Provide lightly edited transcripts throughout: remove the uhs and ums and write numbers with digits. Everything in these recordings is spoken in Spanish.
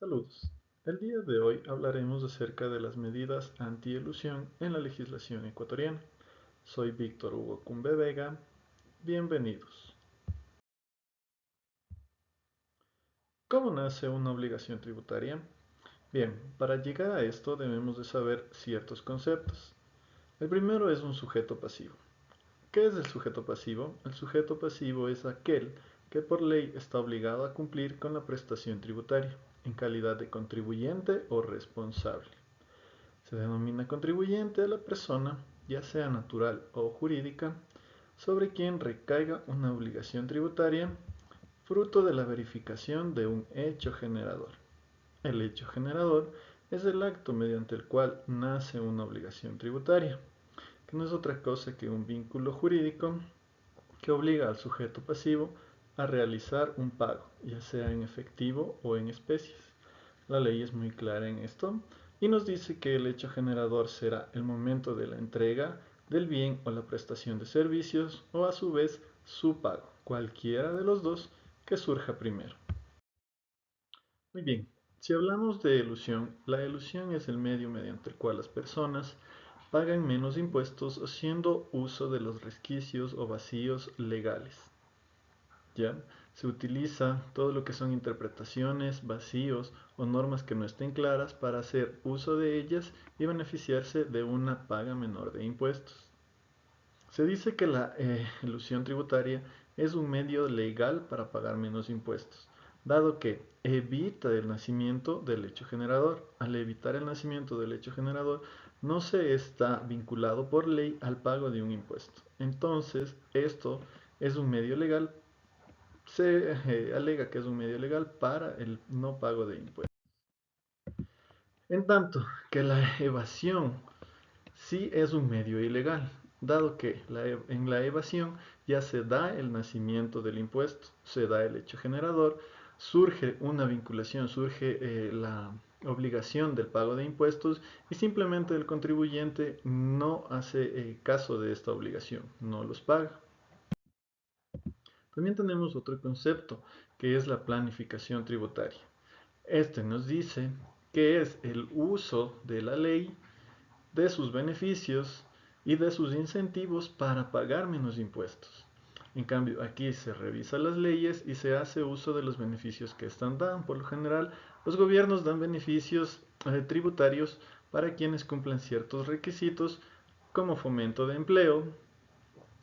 Saludos. El día de hoy hablaremos acerca de las medidas anti-elusión en la legislación ecuatoriana. Soy Víctor Hugo Cumbe Vega. Bienvenidos. ¿Cómo nace una obligación tributaria? Bien, para llegar a esto debemos de saber ciertos conceptos. El primero es un sujeto pasivo. ¿Qué es el sujeto pasivo? El sujeto pasivo es aquel que por ley está obligado a cumplir con la prestación tributaria en calidad de contribuyente o responsable. Se denomina contribuyente a la persona, ya sea natural o jurídica, sobre quien recaiga una obligación tributaria fruto de la verificación de un hecho generador. El hecho generador es el acto mediante el cual nace una obligación tributaria, que no es otra cosa que un vínculo jurídico que obliga al sujeto pasivo a realizar un pago, ya sea en efectivo o en especies. La ley es muy clara en esto y nos dice que el hecho generador será el momento de la entrega del bien o la prestación de servicios o a su vez su pago, cualquiera de los dos que surja primero. Muy bien, si hablamos de elusión, la elusión es el medio mediante el cual las personas pagan menos impuestos haciendo uso de los resquicios o vacíos legales. ¿Ya? Se utiliza todo lo que son interpretaciones, vacíos o normas que no estén claras para hacer uso de ellas y beneficiarse de una paga menor de impuestos. Se dice que la elusión tributaria es un medio legal para pagar menos impuestos, dado que evita el nacimiento del hecho generador. Al evitar el nacimiento del hecho generador, no se está vinculado por ley al pago de un impuesto. Entonces, esto es un medio legal, se alega que es un medio legal para el no pago de impuestos. En tanto que la evasión sí es un medio ilegal, dado que en la evasión ya se da el nacimiento del impuesto, se da el hecho generador, surge una vinculación, surge la obligación del pago de impuestos y simplemente el contribuyente no hace caso de esta obligación, no los paga. También tenemos otro concepto, que es la planificación tributaria. Este nos dice que es el uso de la ley, de sus beneficios y de sus incentivos para pagar menos impuestos. En cambio, aquí se revisan las leyes y se hace uso de los beneficios que están dan. Por lo general, los gobiernos dan beneficios tributarios para quienes cumplan ciertos requisitos como fomento de empleo,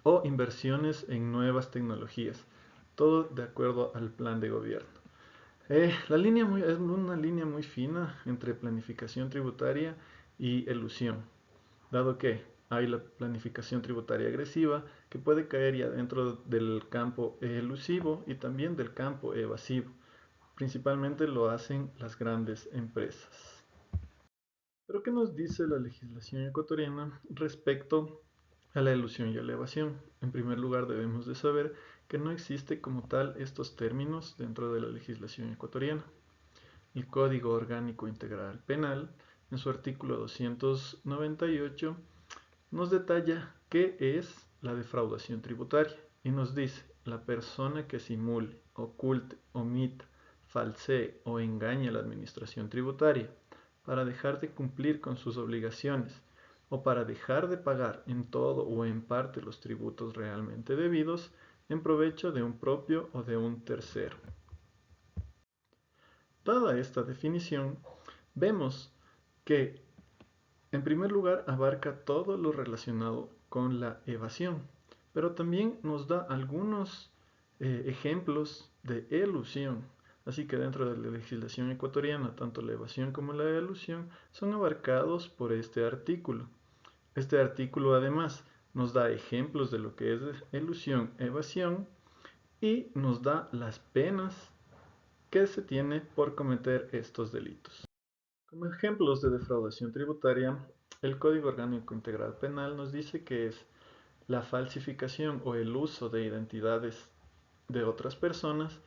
o inversiones en nuevas tecnologías, todo de acuerdo al plan de gobierno. Es una línea muy fina entre planificación tributaria y elusión, dado que hay la planificación tributaria agresiva que puede caer ya dentro del campo elusivo y también del campo evasivo. Principalmente lo hacen las grandes empresas. Pero ¿qué nos dice la legislación ecuatoriana respecto a la elusión y a la evasión? En primer lugar, debemos de saber que no existe como tal estos términos dentro de la legislación ecuatoriana. El Código Orgánico Integral Penal, en su artículo 298, nos detalla qué es la defraudación tributaria y nos dice: la persona que simule, oculte, omita, falsee o engañe a la administración tributaria para dejar de cumplir con sus obligaciones o para dejar de pagar en todo o en parte los tributos realmente debidos en provecho de un propio o de un tercero. Dada esta definición, vemos que en primer lugar abarca todo lo relacionado con la evasión, pero también nos da algunos ejemplos de elusión. Así que dentro de la legislación ecuatoriana, tanto la evasión como la elusión son abarcados por este artículo. Este artículo además nos da ejemplos de lo que es elusión, evasión y nos da las penas que se tiene por cometer estos delitos. Como ejemplos de defraudación tributaria, el Código Orgánico Integral Penal nos dice que es la falsificación o el uso de identidades de otras personas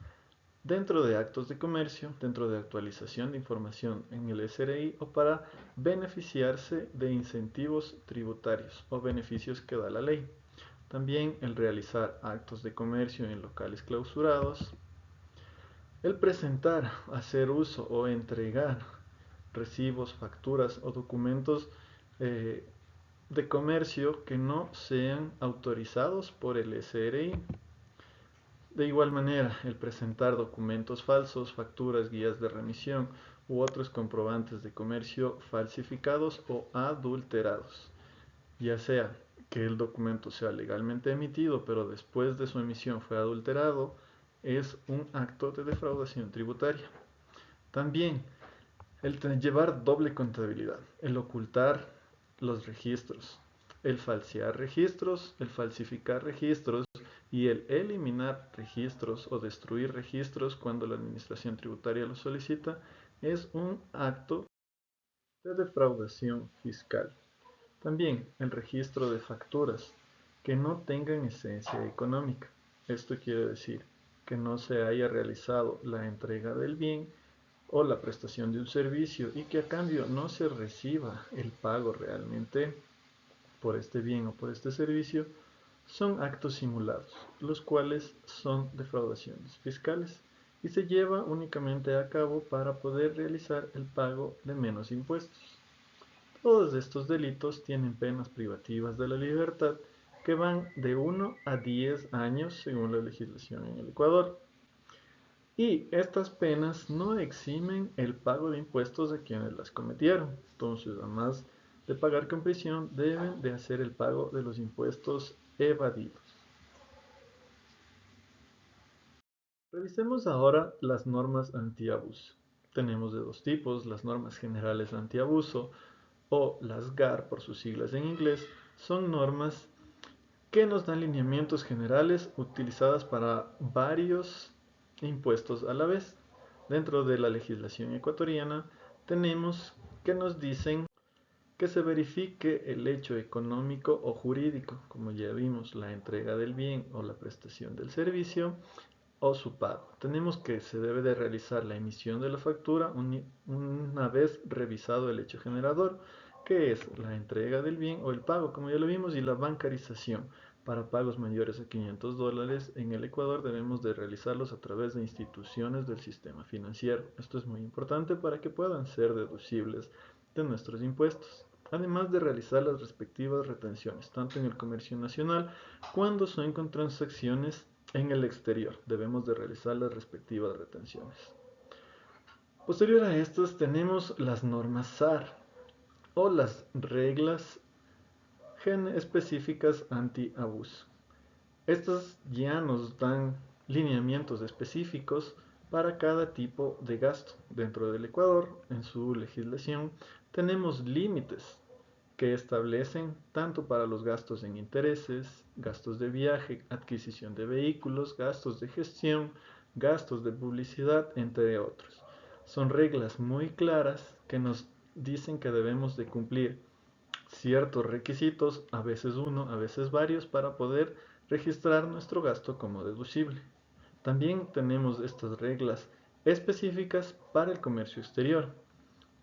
dentro de actos de comercio, dentro de actualización de información en el SRI o para beneficiarse de incentivos tributarios o beneficios que da la ley. También el realizar actos de comercio en locales clausurados, El presentar, hacer uso o entregar recibos, facturas o documentos eh, de comercio que no sean autorizados por el SRI. De igual manera, el presentar documentos falsos, facturas, guías de remisión u otros comprobantes de comercio falsificados o adulterados, ya sea que el documento sea legalmente emitido, pero después de su emisión fue adulterado, es un acto de defraudación tributaria. También el llevar doble contabilidad, el ocultar los registros, el falsear registros, el falsificar registros y el eliminar registros o destruir registros cuando la administración tributaria lo solicita es un acto de defraudación fiscal. También el registro de facturas que no tengan esencia económica. Esto quiere decir que no se haya realizado la entrega del bien o la prestación de un servicio y que a cambio no se reciba el pago realmente por este bien o por este servicio, son actos simulados, los cuales son defraudaciones fiscales y se lleva únicamente a cabo para poder realizar el pago de menos impuestos. Todos estos delitos tienen penas privativas de la libertad que van de 1 a 10 años según la legislación en el Ecuador. Y estas penas no eximen el pago de impuestos de quienes las cometieron. Entonces, además de pagar con prisión, deben de hacer el pago de los impuestos evadidos. Revisemos ahora las normas antiabuso. Tenemos de dos tipos, las normas generales antiabuso o las GAR por sus siglas en inglés, son normas que nos dan lineamientos generales utilizadas para varios impuestos a la vez. Dentro de la legislación ecuatoriana tenemos que nos dicen que se verifique el hecho económico o jurídico, como ya vimos, la entrega del bien o la prestación del servicio o su pago. Tenemos que se debe de realizar la emisión de la factura una vez revisado el hecho generador, que es la entrega del bien o el pago, como ya lo vimos, y la bancarización. Para pagos mayores a $500 en el Ecuador debemos de realizarlos a través de instituciones del sistema financiero. Esto es muy importante para que puedan ser deducibles de nuestros impuestos. Además de realizar las respectivas retenciones, tanto en el comercio nacional cuando son con transacciones en el exterior. Debemos de realizar las respectivas retenciones. Posterior a estas tenemos las normas SAR o las reglas específicas anti-abuso. Estas ya nos dan lineamientos específicos para cada tipo de gasto. Dentro del Ecuador, en su legislación, tenemos límites que establecen tanto para los gastos en intereses, gastos de viaje, adquisición de vehículos, gastos de gestión, gastos de publicidad, entre otros. Son reglas muy claras que nos dicen que debemos de cumplir ciertos requisitos, a veces uno, a veces varios, para poder registrar nuestro gasto como deducible. También tenemos estas reglas específicas para el comercio exterior,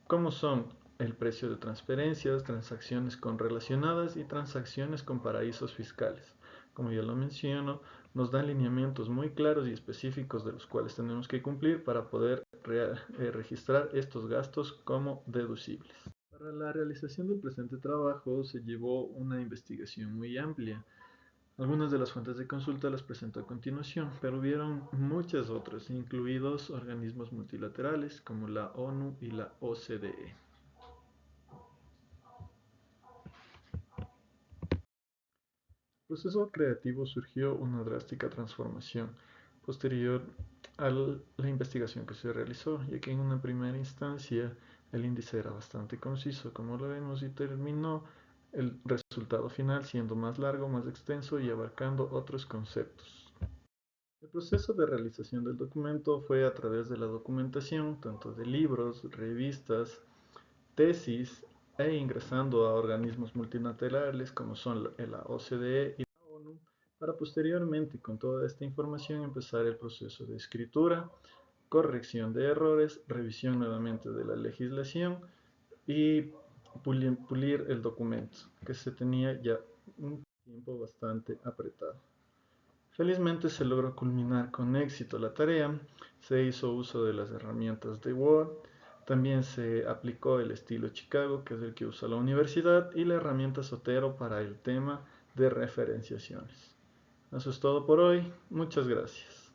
como son el precio de transferencias, transacciones con relacionadas y transacciones con paraísos fiscales. Como ya lo menciono, nos dan lineamientos muy claros y específicos de los cuales tenemos que cumplir para poder registrar estos gastos como deducibles. Para la realización del presente trabajo se llevó una investigación muy amplia. Algunas de las fuentes de consulta las presento a continuación, pero hubieron muchas otras, incluidos organismos multilaterales como la ONU y la OCDE. El proceso creativo surgió una drástica transformación posterior a la investigación que se realizó, ya que en una primera instancia el índice era bastante conciso, como lo vemos, y terminó el resultado final siendo más largo, más extenso y abarcando otros conceptos. El proceso de realización del documento fue a través de la documentación, tanto de libros, revistas, tesis e ingresando a organismos multilaterales como son la OCDE y la ONU, para posteriormente con toda esta información empezar el proceso de escritura, corrección de errores, revisión nuevamente de la legislación y pulir el documento, que se tenía ya un tiempo bastante apretado. Felizmente se logró culminar con éxito la tarea, se hizo uso de las herramientas de Word, también se aplicó el estilo Chicago, que es el que usa la universidad, y la herramienta Zotero para el tema de referenciaciones. Eso es todo por hoy, muchas gracias.